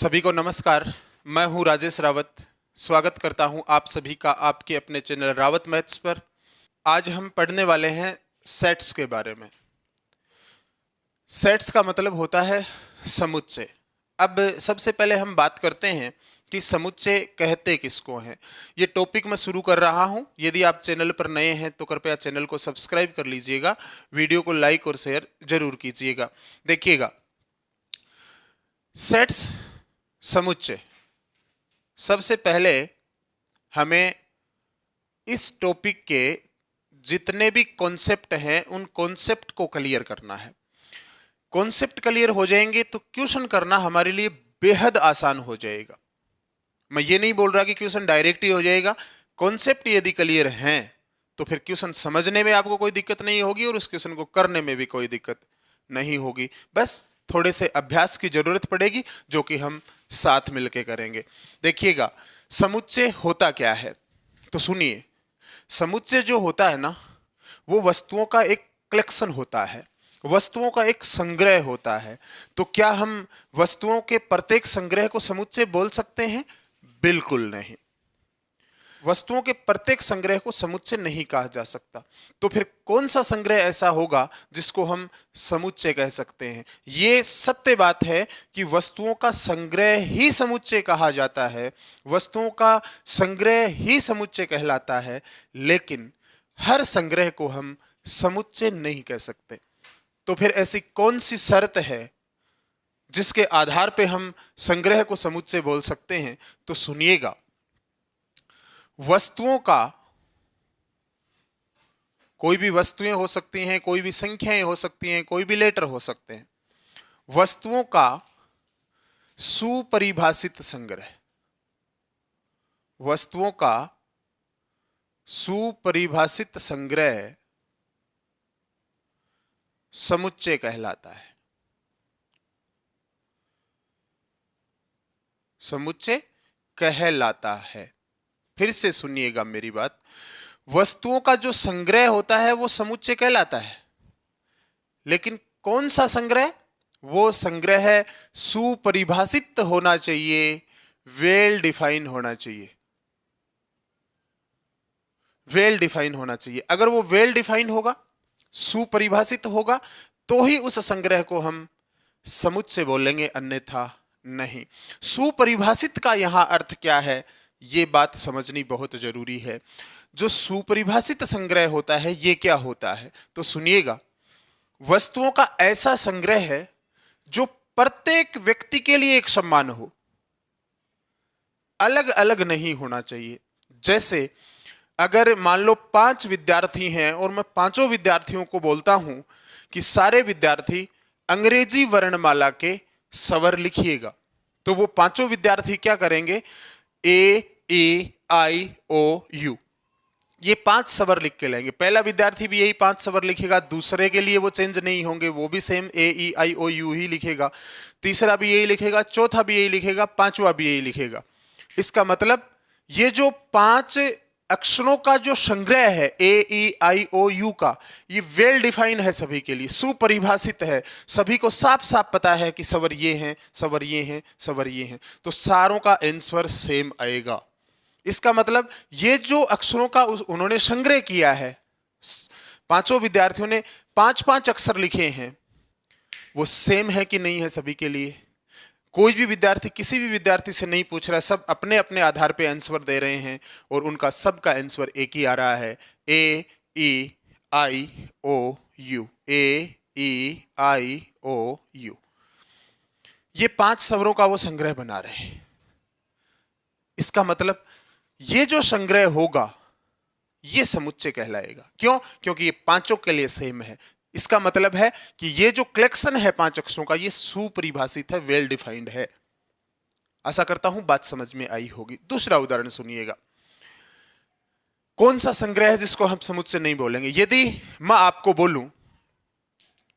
सभी को नमस्कार। मैं हूं राजेश रावत। स्वागत करता हूं आप सभी का आपके अपने चैनल रावत मैथ्स पर। आज हम पढ़ने वाले हैं सेट्स के बारे में। सेट्स का मतलब होता है समुच्चय। अब सबसे पहले हम बात करते हैं कि समुच्चय कहते किसको हैं। ये टॉपिक मैं शुरू कर रहा हूं। यदि आप चैनल पर नए हैं तो कृपया चैनल को सब्सक्राइब कर लीजिएगा, वीडियो को लाइक और शेयर जरूर कीजिएगा। देखिएगा, सेट्स समुच्चय। सबसे पहले हमें इस टॉपिक के जितने भी कॉन्सेप्ट हैं उन कॉन्सेप्ट को क्लियर करना है। कॉन्सेप्ट क्लियर हो जाएंगे तो क्वेश्चन करना हमारे लिए बेहद आसान हो जाएगा। मैं ये नहीं बोल रहा कि क्वेश्चन डायरेक्ट ही हो जाएगा। कॉन्सेप्ट यदि क्लियर हैं तो फिर क्वेश्चन समझने में आपको कोई दिक्कत नहीं होगी और उस क्वेश्चन को करने में भी कोई दिक्कत नहीं होगी। बस थोड़े से अभ्यास की जरूरत पड़ेगी, जो कि हम साथ मिलके करेंगे। देखिएगा, समुच्चय होता क्या है तो सुनिए। समुच्चय जो होता है ना, वो वस्तुओं का एक कलेक्शन होता है, वस्तुओं का एक संग्रह होता है। तो क्या हम वस्तुओं के प्रत्येक संग्रह को समुच्चय बोल सकते हैं? बिल्कुल नहीं। वस्तुओं के प्रत्येक संग्रह को समुच्चय नहीं कहा जा सकता। तो फिर कौन सा संग्रह ऐसा होगा जिसको हम समुच्चय कह सकते हैं? ये सत्य बात है कि वस्तुओं का संग्रह ही समुच्चय कहा जाता है, वस्तुओं का संग्रह ही समुच्चय कहलाता है। लेकिन हर संग्रह को हम समुच्चय नहीं कह सकते। तो फिर ऐसी कौन सी शर्त है जिसके आधार पे हम संग्रह को समुच्चय बोल सकते हैं? तो सुनिएगा, वस्तुओं का, कोई भी वस्तुएं हो सकती हैं, कोई भी संख्याएं हो सकती हैं, कोई भी लेटर हो सकते हैं, वस्तुओं का सुपरिभाषित संग्रह, वस्तुओं का सुपरिभाषित संग्रह समुच्चय कहलाता है। समुच्चय कहलाता है। फिर से सुनिएगा मेरी बात, वस्तुओं का जो संग्रह होता है वो समुच्चय कहलाता है। लेकिन कौन सा संग्रह? वो संग्रह सुपरिभाषित होना चाहिए, वेल डिफाइन होना चाहिए, वेल डिफाइन होना चाहिए। अगर वो वेल डिफाइन होगा, सुपरिभाषित होगा, तो ही उस संग्रह को हम समुच्चय बोलेंगे, अन्यथा नहीं। सुपरिभाषित का यहां अर्थ क्या है, ये बात समझनी बहुत जरूरी है। जो सुपरिभाषित संग्रह होता है ये क्या होता है? तो सुनिएगा, वस्तुओं का ऐसा संग्रह है जो प्रत्येक व्यक्ति के लिए एक समान हो, अलग अलग नहीं होना चाहिए। जैसे अगर मान लो 5 विद्यार्थी हैं और मैं पांचों विद्यार्थियों को बोलता हूं कि सारे विद्यार्थी अंग्रेजी वर्णमाला के स्वर लिखिएगा, तो वो पांचों विद्यार्थी क्या करेंगे? ए ई आई ओ यू, ये 5 स्वर लिख के लाएंगे। पहला विद्यार्थी भी यही 5 स्वर लिखेगा, दूसरे के लिए वो चेंज नहीं होंगे, वो भी same A E I O you ही लिखेगा। तीसरा भी यही लिखेगा, चौथा भी यही लिखेगा, पांचवा भी यही लिखेगा। इसका मतलब ये जो 5 अक्षरों का जो संग्रह है ए ई आई ओ यू का, ये वेल डिफाइन है, सभी के लिए सुपरिभाषित है। सभी को साफ साफ पता है कि स्वर ये हैं, स्वर ये हैं, स्वर ये हैं, तो सारों का आंसर सेम आएगा। इसका मतलब ये जो अक्षरों का उन्होंने संग्रह किया है, पांचों विद्यार्थियों ने 5-5 अक्षर लिखे हैं, वो सेम है कि नहीं है सभी के लिए? कोई भी विद्यार्थी किसी भी विद्यार्थी से नहीं पूछ रहा है, सब अपने अपने आधार पे आंसर दे रहे हैं और उनका सबका आंसर एक ही आ रहा है, ए ई आई ओ you, A E I O you. ये 5 स्वरों का वो संग्रह बना रहे हैं। इसका मतलब ये जो संग्रह होगा ये समुच्चय कहलाएगा। क्यों? क्योंकि ये पांचों के लिए सेम है। इसका मतलब है कि ये जो कलेक्शन है 5 अक्षरों का, ये सुपरिभाषित है, वेल डिफाइंड है। आशा करता हूं बात समझ में आई होगी। दूसरा उदाहरण सुनिएगा, कौन सा संग्रह है जिसको हम समुच्चय नहीं बोलेंगे? यदि मैं आपको बोलूं,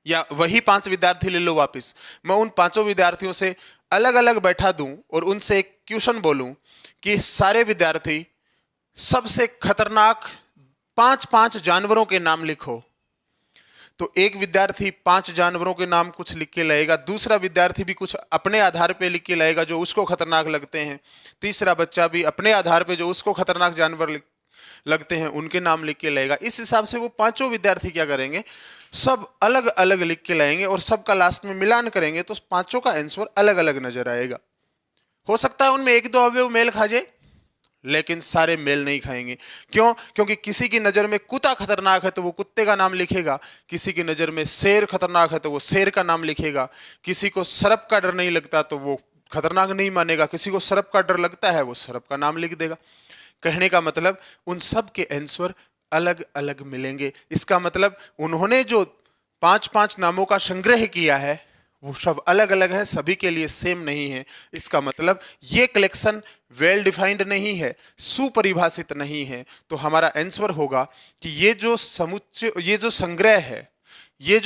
या वही 5 विद्यार्थी ले लो वापस, मैं उन पांचों विद्यार्थियों से अलग अलग बैठा दूं और उनसे एक क्वेश्चन बोलूं कि सारे विद्यार्थी सबसे खतरनाक 5-5 जानवरों के नाम लिखो, तो एक विद्यार्थी 5 जानवरों के नाम कुछ लिख के लाएगा, दूसरा विद्यार्थी भी कुछ अपने आधार पे लिख के लाएगा जो उसको खतरनाक लगते हैं, तीसरा बच्चा भी अपने आधार पे जो उसको खतरनाक जानवर लगते हैं उनके नाम लिख के लाएगा। इस हिसाब से वो पांचों विद्यार्थी क्या करेंगे, सब अलग अलग लिख के लाएंगे और सबका लास्ट में मिलान करेंगे तो पांचों का आंसर अलग अलग नजर आएगा। हो सकता है उनमें एक दो अवयव मेल खा जाए, लेकिन सारे मेल नहीं खाएंगे। क्यों? क्योंकि किसी की नजर में कुत्ता खतरनाक है तो वो कुत्ते का नाम लिखेगा, किसी की नजर में शेर खतरनाक है तो वो शेर का नाम लिखेगा, किसी को सर्प का डर नहीं लगता तो वो खतरनाक नहीं मानेगा, किसी को सर्प का डर लगता है वो सर्प का नाम लिख देगा। कहने का मतलब उन सब के आंसर अलग अलग मिलेंगे। इसका मतलब उन्होंने जो 5-5 नामों का संग्रह किया है वो सब अलग अलग है, सभी के लिए सेम नहीं है। इसका मतलब ये कलेक्शन वेल डिफाइंड नहीं है, सुपरिभाषित नहीं है। तो हमारा आंसर होगा कि ये जो समुच्चय, ये जो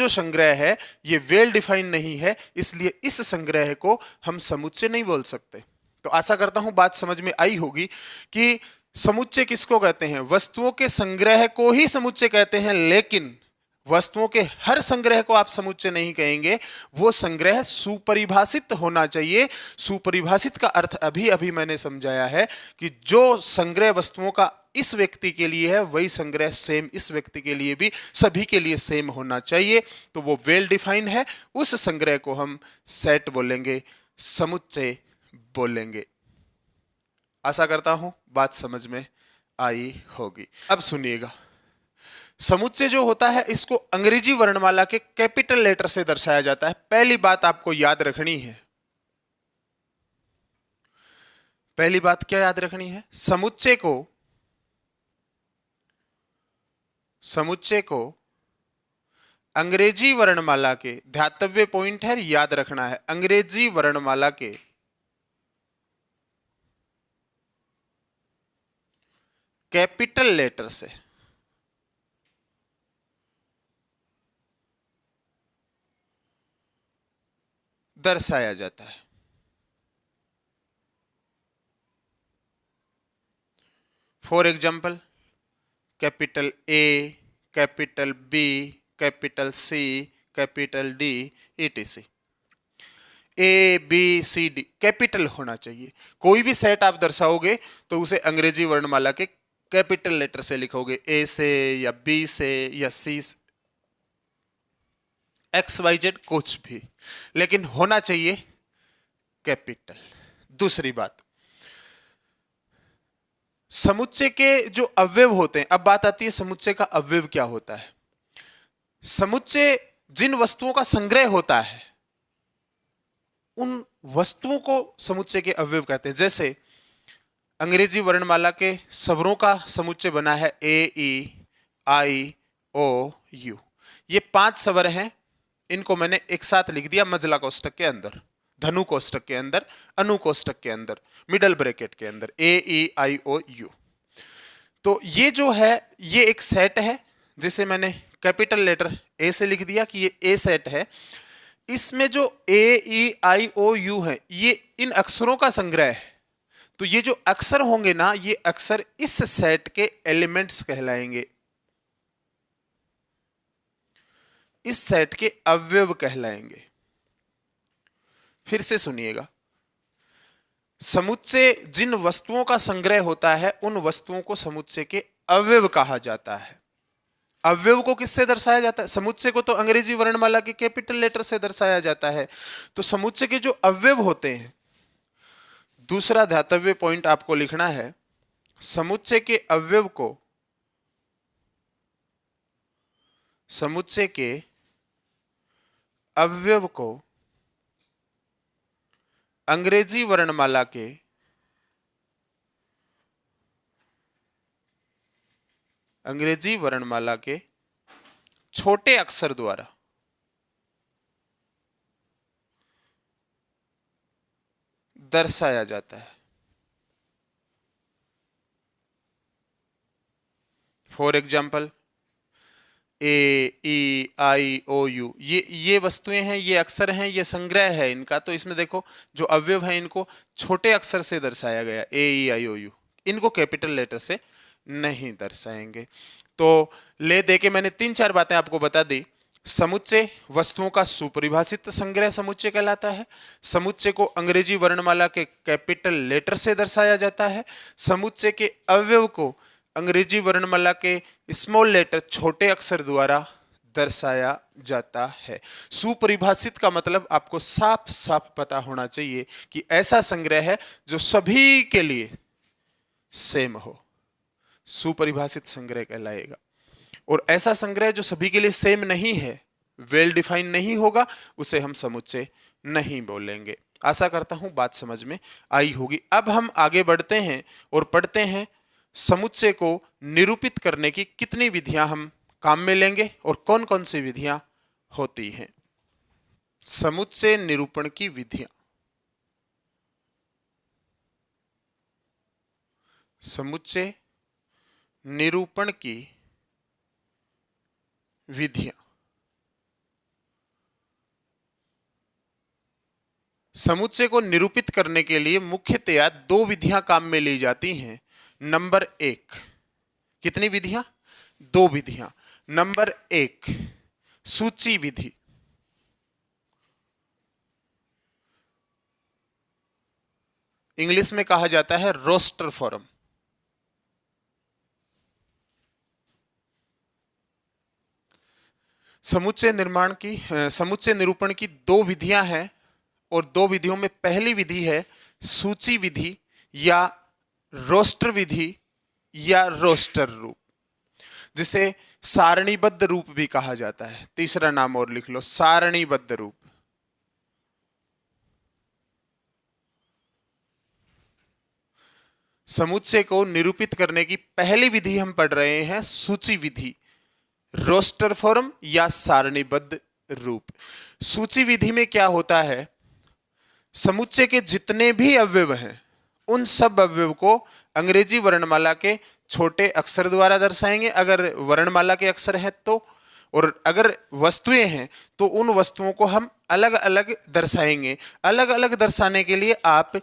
संग्रह है ये वेल डिफाइंड नहीं है, इसलिए इस संग्रह को हम समुच्चय नहीं बोल सकते। तो आशा करता हूं बात समझ में आई होगी कि समुच्चय किसको कहते हैं। वस्तुओं के संग्रह को ही समुच्चय कहते हैं, लेकिन वस्तुओं के हर संग्रह को आप समुच्चय नहीं कहेंगे, वो संग्रह सुपरिभाषित होना चाहिए। सुपरिभाषित का अर्थ अभी अभी मैंने समझाया है कि जो संग्रह वस्तुओं का इस व्यक्ति के लिए है वही संग्रह सेम इस व्यक्ति के लिए भी, सभी के लिए सेम होना चाहिए। तो वो वेल डिफाइंड है, उस संग्रह को हम सेट बोलेंगे, समुच्चय बोलेंगे। आशा करता हूं बात समझ में आई होगी। अब सुनिएगा, समुच्चय जो होता है इसको अंग्रेजी वर्णमाला के कैपिटल लेटर से दर्शाया जाता है। पहली बात आपको याद रखनी है, पहली बात क्या याद रखनी है, समुच्चय को अंग्रेजी वर्णमाला के, ध्यातव्य पॉइंट है, याद रखना है, अंग्रेजी वर्णमाला के कैपिटल लेटर से दर्शाया जाता है। For example, capital A, capital B, capital C, capital D, etc। A B C D capital होना चाहिए। कोई भी सेट आप दर्शाओगे तो उसे अंग्रेजी वर्णमाला के कैपिटल लेटर से लिखोगे, ए से या बी से या सी से, XYZ कुछ भी, लेकिन होना चाहिए कैपिटल। दूसरी बात, समुच्चय के जो अवयव होते हैं, अब बात आती है समुच्चय का अवयव क्या होता है। समुच्चय जिन वस्तुओं का संग्रह होता है उन वस्तुओं को समुच्चय के अवयव कहते हैं। जैसे अंग्रेजी वर्णमाला के स्वरों का समुच्चय बना है AEIOU, ये 5 स्वर हैं, इनको मैंने एक साथ लिख दिया मजला कोष्टक के अंदर, धनु कोष्टक के अंदर, अनु कोष्टक के अंदर, मिडल ब्रैकेट के अंदर, AEIOU। तो ये जो है ये एक सेट है जिसे मैंने कैपिटल लेटर ए से लिख दिया कि ये ए सेट है। इसमें जो AEIOU है ये इन अक्षरों का संग्रह है। तो ये जो अक्षर होंगे ना, ये अक्षर इस सेट के एलिमेंट्स कहलाएंगे, इस सेट के अवयव कहलाएंगे। फिर से सुनिएगा, समुच्चय जिन वस्तुओं का संग्रह होता है उन वस्तुओं को समुच्चय के अवयव कहा जाता है। अवयव को किससे दर्शाया जाता है? समुच्चय को तो अंग्रेजी वर्णमाला के कैपिटल लेटर से दर्शाया जाता है। तो समुच्चय के जो अवयव होते हैं, दूसरा ध्यातव्य पॉइंट आपको लिखना है, समुच्चय के अवयव को, समुच्चय के अवयव को अंग्रेजी वर्णमाला के छोटे अक्षर द्वारा दर्शाया जाता है। फॉर एग्जाम्पल, AEIOU, ये वस्तुएं हैं, ये अक्षर हैं, ये संग्रह है इनका। तो इसमें देखो जो अवयव हैं इनको छोटे अक्षर से दर्शाया गया, AEIOU, इनको कैपिटल लेटर से नहीं दर्शाएंगे। तो ले दे के मैंने 3-4 बातें आपको बता दी। समुच्चय वस्तुओं का सुपरिभाषित संग्रह समुच्चय कहलाता है। समुच्चय को अंग्रेजी वर्णमाला के कैपिटल लेटर से दर्शाया जाता है। समुच्चय के अवयव को अंग्रेजी वर्णमाला के स्मॉल लेटर छोटे अक्षर द्वारा दर्शाया जाता है। सुपरिभाषित का मतलब आपको साफ साफ पता होना चाहिए कि ऐसा संग्रह है जो सभी के लिए सेम हो, सुपरिभाषित संग्रह कहलाएगा। और ऐसा संग्रह जो सभी के लिए सेम नहीं है, वेल डिफाइन नहीं होगा, उसे हम समुच्चय नहीं बोलेंगे। आशा करता हूं बात समझ में आई होगी। अब हम आगे बढ़ते हैं और पढ़ते हैं समुच्चय को निरूपित करने की कितनी विधियां हम काम में लेंगे और कौन कौन सी विधियां होती हैं। समुच्चय निरूपण की विधियां। समुच्चय निरूपण की विधियां। समुच्चय को निरूपित करने के लिए मुख्यतया दो विधियां काम में ली जाती हैं। नंबर एक, कितनी विधियां? दो विधियां। नंबर एक, सूची विधि। इंग्लिश में कहा जाता है रोस्टर फॉर्म। समुच्चय निरूपण की दो विधियां हैं और दो विधियों में पहली विधि है सूची विधि या रोस्टर विधि या रोस्टर रूप, जिसे सारणीबद्ध रूप भी कहा जाता है। तीसरा नाम और लिख लो, सारणीबद्ध रूप। समुच्चय को निरूपित करने की पहली विधि हम पढ़ रहे हैं सूची विधि, रोस्टर फॉर्म या सारणीबद्ध रूप। सूची विधि में क्या होता है, समुच्चय के जितने भी अवयव हैं उन सब अवयव को अंग्रेजी वर्णमाला के छोटे अक्षर द्वारा दर्शाएंगे अगर वर्णमाला के अक्षर हैं तो, और अगर वस्तुएं हैं तो उन वस्तुओं को हम अलग अलग दर्शाएंगे। अलग अलग दर्शाने के लिए आप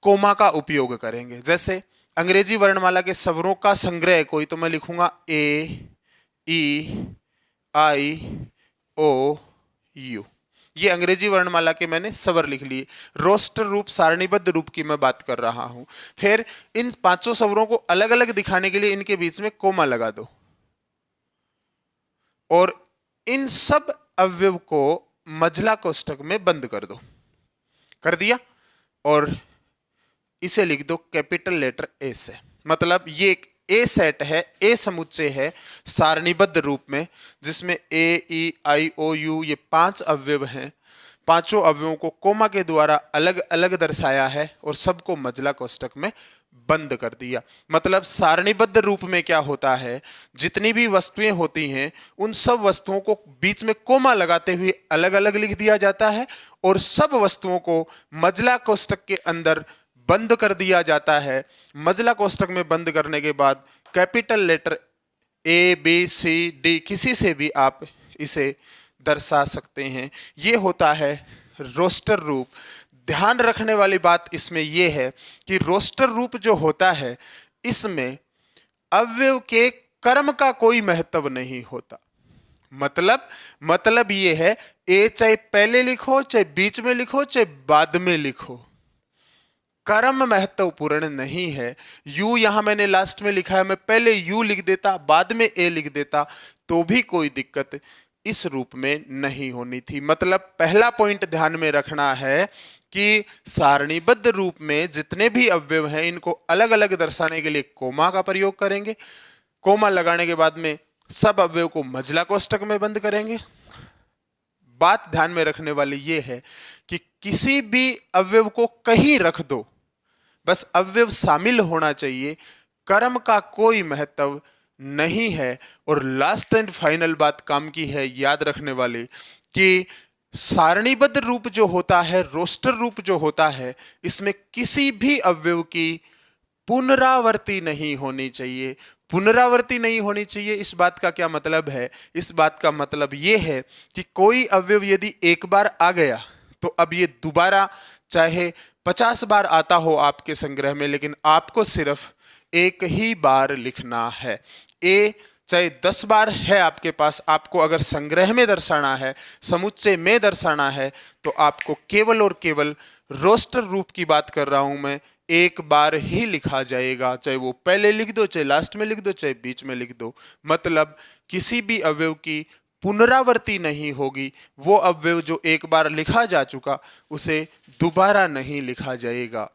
कोमा का उपयोग करेंगे। जैसे अंग्रेजी वर्णमाला के स्वरों का संग्रह कोई, तो मैं लिखूंगा ए, ई, आई, ओ, यू। ये अंग्रेजी वर्णमाला के मैंने स्वर लिख लिए। रोस्टर रूप, सारणीबद्ध रूप की मैं बात कर रहा हूं। फिर इन पांचों स्वरों को अलग अलग दिखाने के लिए इनके बीच में कोमा लगा दो और इन सब अवयव को मझला कोष्ठक में बंद कर दो। कर दिया और इसे लिख दो कैपिटल लेटर ए से। मतलब ये एक ए सेट है, ए समुच्चय है सारणीबद्ध रूप में, जिसमें ए, ई, आई, ओ, यू ये पांच अवयव हैं। पांचों अवयवों को कोमा के द्वारा अलग अलग दर्शाया है और सबको मझला कोष्ठक में बंद कर दिया। मतलब सारणीबद्ध रूप में क्या होता है, जितनी भी वस्तुएं होती हैं उन सब वस्तुओं को बीच में कोमा लगाते हुए अलग अलग लिख दिया जाता है और सब वस्तुओं को मझला कोष्ठक के अंदर बंद कर दिया जाता है। मझला कोष्ठक में बंद करने के बाद capital letter A, B, C, D किसी से भी आप इसे दर्शा सकते हैं। ये होता है रोस्टर रूप। ध्यान रखने वाली बात इसमें यह है कि रोस्टर रूप जो होता है इसमें अवयव के क्रम का कोई महत्व नहीं होता। मतलब ये है, ए चाहे पहले लिखो, चाहे बीच में लिखो, चाहे बाद में लिखो, क्रम महत्वपूर्ण नहीं है। यू यहां मैंने लास्ट में लिखा है, मैं पहले यू लिख देता बाद में ए लिख देता तो भी कोई दिक्कत इस रूप में नहीं होनी थी। मतलब पहला पॉइंट ध्यान में रखना है कि सारणीबद्ध रूप में जितने भी अवयव हैं इनको अलग अलग दर्शाने के लिए कोमा का प्रयोग करेंगे। कोमा लगाने के बाद में सब अवयव को मझला कोष्ठक में बंद करेंगे। बात ध्यान में रखने वाली ये है कि किसी भी अवयव को कहीं रख दो, बस अवयव शामिल होना चाहिए, क्रम का कोई महत्व नहीं है। और लास्ट एंड फाइनल बात काम की है याद रखने वाली कि सारणीबद्ध रूप जो होता है, रोस्टर रूप जो होता है, इसमें किसी भी अवयव की पुनरावृत्ति नहीं होनी चाहिए। पुनरावृत्ति नहीं होनी चाहिए, इस बात का क्या मतलब है? इस बात का मतलब यह है कि कोई अवयव यदि एक बार आ गया तो अब ये दोबारा चाहे 50 बार आता हो आपके संग्रह में, लेकिन आपको सिर्फ एक ही बार लिखना है। ए चाहे 10 बार है आपके पास, आपको अगर संग्रह में दर्शाना है, समुच्चय में दर्शाना है, तो आपको केवल और केवल रोस्टर रूप की बात कर रहा हूं मैं, एक बार ही लिखा जाएगा। चाहे वो पहले लिख दो, चाहे लास्ट में लिख दो, चाहे बीच में लिख दो, मतलब किसी भी अवयव की पुनरावृत्ति नहीं होगी। वो अवयव जो एक बार लिखा जा चुका उसे दोबारा नहीं लिखा जाएगा।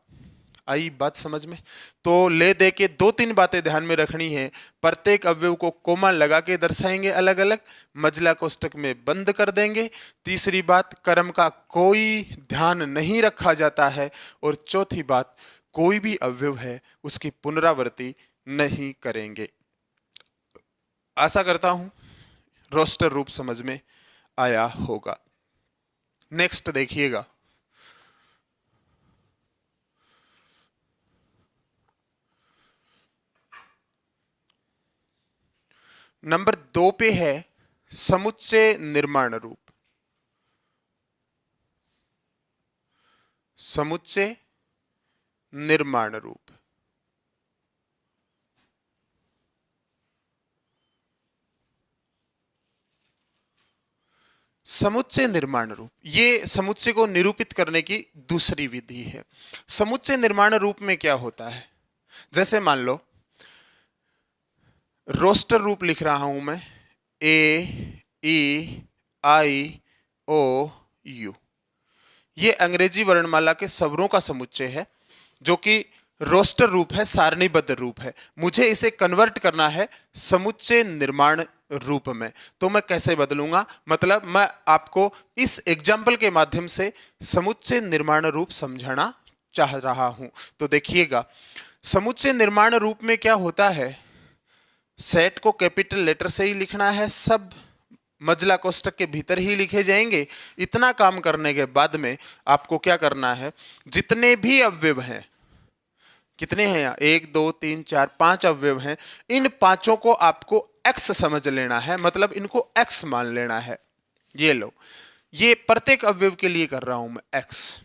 आई बात समझ में? तो ले दे के 2-3 बातें ध्यान में रखनी है। प्रत्येक अवयव को कोमा लगा के दर्शाएंगे अलग अलग, मजला कोष्टक में बंद कर देंगे। तीसरी बात, क्रम का कोई ध्यान नहीं रखा जाता है। और चौथी बात, कोई भी अवयव है उसकी पुनरावृत्ति नहीं करेंगे। आशा करता हूं रोस्टर रूप समझ में आया होगा। नेक्स्ट देखिएगा, नंबर 2 पे है समुच्चय निर्माण रूप। समुच्चय निर्माण रूप। समुच्चय निर्माण रूप, ये समुच्चय को निरूपित करने की दूसरी विधि है। समुच्चय निर्माण रूप में क्या होता है, जैसे मान लो रोस्टर रूप लिख रहा हूं मैं, A, E, I, O, U। ये अंग्रेजी वर्णमाला के स्वरों का समुच्चय है जो कि रोस्टर रूप है, सारणीबद्ध रूप है। मुझे इसे कन्वर्ट करना है समुच्चय निर्माण रूप में, तो मैं कैसे बदलूंगा? मतलब मैं आपको इस एग्जाम्पल के माध्यम से समुच्चय निर्माण रूप समझाना चाह रहा हूं। तो देखिएगा, समुच्चय निर्माण रूप में क्या होता है, सेट को कैपिटल लेटर से ही लिखना है, सब मजला कोष्टक के भीतर ही लिखे जाएंगे। इतना काम करने के बाद में आपको क्या करना है, जितने भी अवयव हैं, कितने हैं यहाँ, 1 2 3 4 5 अवयव हैं, इन पांचों को आपको x समझ लेना है, मतलब इनको x मान लेना है। ये लो, ये प्रत्येक अवयव के लिए कर रहा हूं मैं x।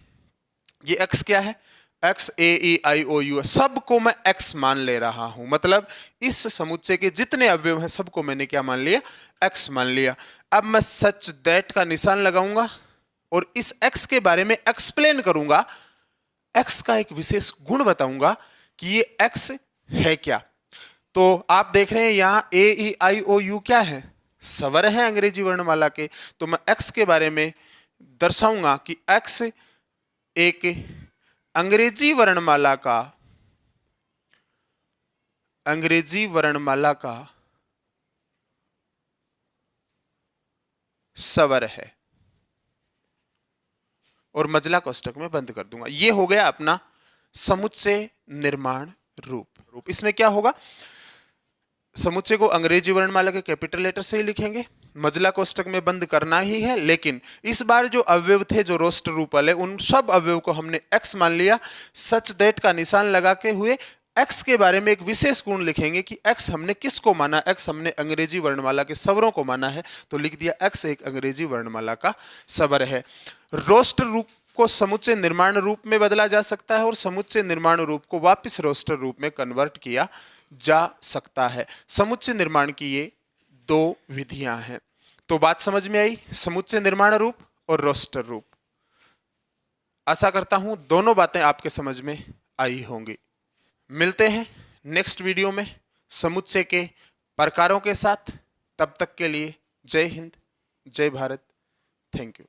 ये x क्या है, x, A, E, I, O, U, सबको मैं x मान ले रहा हूं। मतलब इस समुच्चय के जितने अवयव हैं सबको मैंने क्या मान लिया, x मान लिया। अब मैं सच दैट का निशान लगाऊंगा और इस x के बारे में एक्सप्लेन करूंगा, x का एक विशेष गुण बताऊंगा कि ये x है क्या। तो आप देख रहे हैं यहां A, E, I, O, U क्या है, स्वर है अंग्रेजी वर्णमाला के। तो मैं x के बारे में दर्शाऊंगा कि x एक अंग्रेजी वर्णमाला का स्वर है, और मजला कोष्टक में बंद कर दूंगा। ये हो गया अपना समुच्चय निर्माण रूप। इसमें क्या होगा, समुच्चय को अंग्रेजी वर्णमाला के कैपिटल लेटर से ही लिखेंगे, मजला कोष्टक में बंद करना ही है। लेकिन इस बार जो अवयव थे जो रोस्टर रूप वाले, उन सब अवयव को हमने x मान लिया। सच दैट का निशान लगा के हुए x के बारे में एक विशेष गुण लिखेंगे कि x हमने किसको माना, x हमने अंग्रेजी वर्णमाला के स्वरों को माना है, तो लिख दिया x एक अंग्रेजी वर्णमाला का स्वर है। रोस्टर रूप को समुच्चय निर्माण रूप में बदला जा सकता है और समुच्चय निर्माण रूप को वापस रोस्टर रूप में कन्वर्ट किया जा सकता है। समुच्चय निर्माण की ये 2 विधियां हैं। तो बात समझ में आई, समुच्चय निर्माण रूप और रोस्टर रूप। आशा करता हूं दोनों बातें आपके समझ में आई होंगी। मिलते हैं नेक्स्ट वीडियो में समुच्चय के प्रकारों के साथ। तब तक के लिए जय हिंद, जय भारत, थैंक यू।